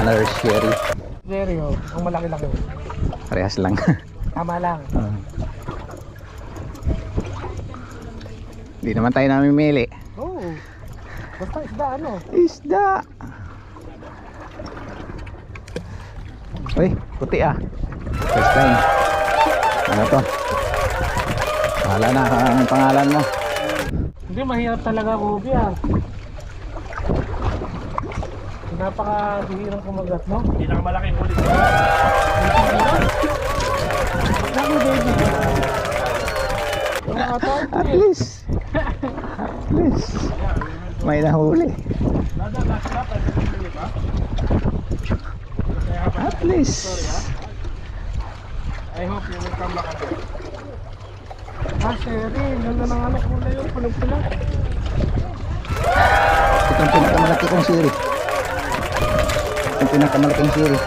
Another sherry. Jerry, oh. Ang malaki-laki. Parehas lang. Tama lang. Hindi naman tayo namimili. Oo. Oh. Basta isda, ano? Isda. Uy, puti ah. First time. Ano to? Wala na ang pangalan mo. Hindi, mahirap talaga kubi ah. Napakabihirang kumagat, no? Pinakamalaking huli. Laki, baby. At least. At least. May nahuli. At least. I hope you will come back again. Sherry. Ganda ng ano kulay yun. Pulag-pulag. Itong pinakamalaki kong siri. Itong pinakamalaking siri.